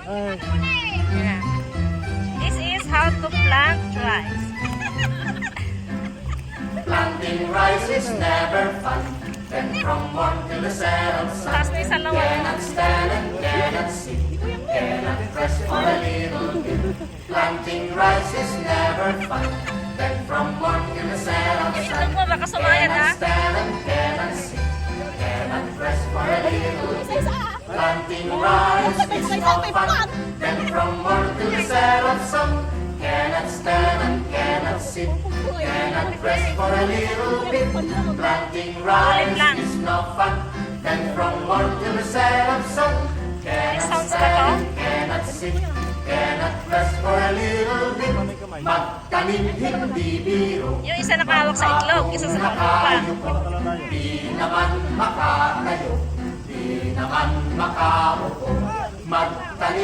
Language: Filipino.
Yeah. This is how to plant rice. Planting rice is never fun. Then from morn till the settle sun. Taas mo isa lang. Cannot stand and cannot sit. Cannot rest for a little bit. Planting rice is never fun. Then from morn till the settle Ito sun. po, baka sumayad ha. Cannot stand and cannot sit. Cannot rest for a little bit. Planting rice is no fun. Then from morn till the settle sun. Cannot stand and cannot sit. Cannot rest for a little bit. Planting rice is no fun. Then from morn till the settle sun. Cannot sounds stand like and cannot sit. Cannot rest for a little bit. Magtanim hindi biro. Yung isa nakahawak sa itlog, isa sa pangkupa. Di naman makatayo. Di naman makaupo. Magtanim